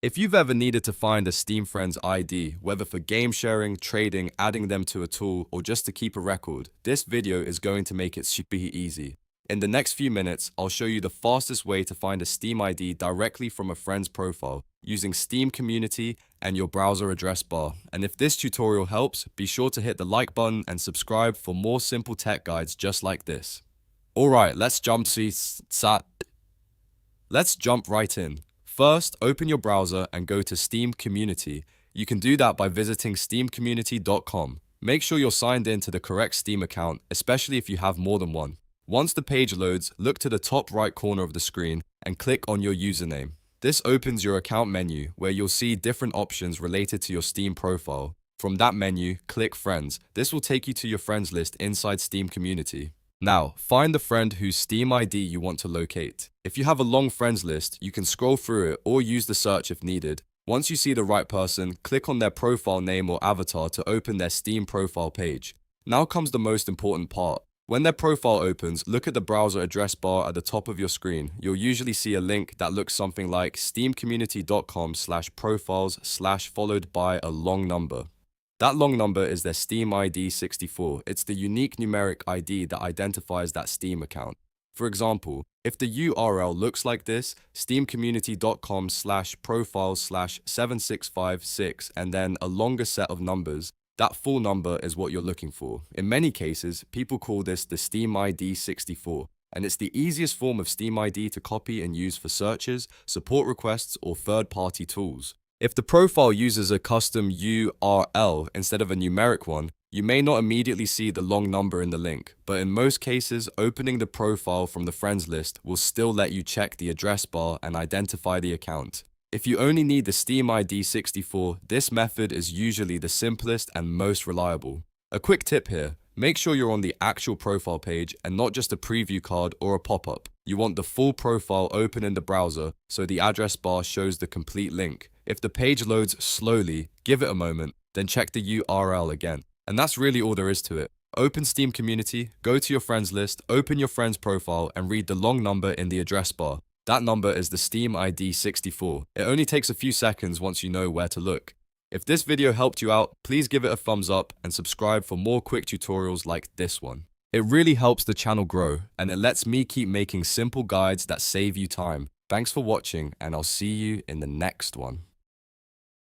If you've ever needed to find a Steam friend's ID, whether for game sharing, trading, adding them to a tool, or just to keep a record, this video is going to make it super easy. In the next few minutes, I'll show you the fastest way to find a Steam ID directly from a friend's profile, using Steam Community and your browser address bar. And if this tutorial helps, be sure to hit the like button and subscribe for more simple tech guides just like this. Alright, let's jump right in. First, open your browser and go to Steam Community. You can do that by visiting steamcommunity.com. Make sure you're signed in to the correct Steam account, especially if you have more than one. Once the page loads, look to the top right corner of the screen and click on your username. This opens your account menu where you'll see different options related to your Steam profile. From that menu, click Friends. This will take you to your friends list inside Steam Community. Now, find the friend whose Steam ID you want to locate. If you have a long friends list, you can scroll through it or use the search if needed. Once you see the right person, click on their profile name or avatar to open their Steam profile page. Now comes the most important part. When their profile opens, look at the browser address bar at the top of your screen. You'll usually see a link that looks something like steamcommunity.com/profiles/ followed by a long number. That long number is their Steam ID64. It's the unique numeric ID that identifies that Steam account. For example, if the URL looks like this, steamcommunity.com/profiles/7656 and then a longer set of numbers, that full number is what you're looking for. In many cases, people call this the Steam ID64, and it's the easiest form of Steam ID to copy and use for searches, support requests, or third-party tools. If the profile uses a custom URL instead of a numeric one, you may not immediately see the long number in the link, but in most cases, opening the profile from the friends list will still let you check the address bar and identify the account. If you only need the Steam ID64, this method is usually the simplest and most reliable. A quick tip here. Make sure you're on the actual profile page and not just a preview card or a pop-up. You want the full profile open in the browser so the address bar shows the complete link. If the page loads slowly, give it a moment, then check the URL again. And that's really all there is to it. Open Steam Community, go to your friends list, open your friend's profile, and read the long number in the address bar. That number is the Steam ID64. It only takes a few seconds once you know where to look. If this video helped you out, please give it a thumbs up and subscribe for more quick tutorials like this one. It really helps the channel grow, and it lets me keep making simple guides that save you time. Thanks for watching, and I'll see you in the next one.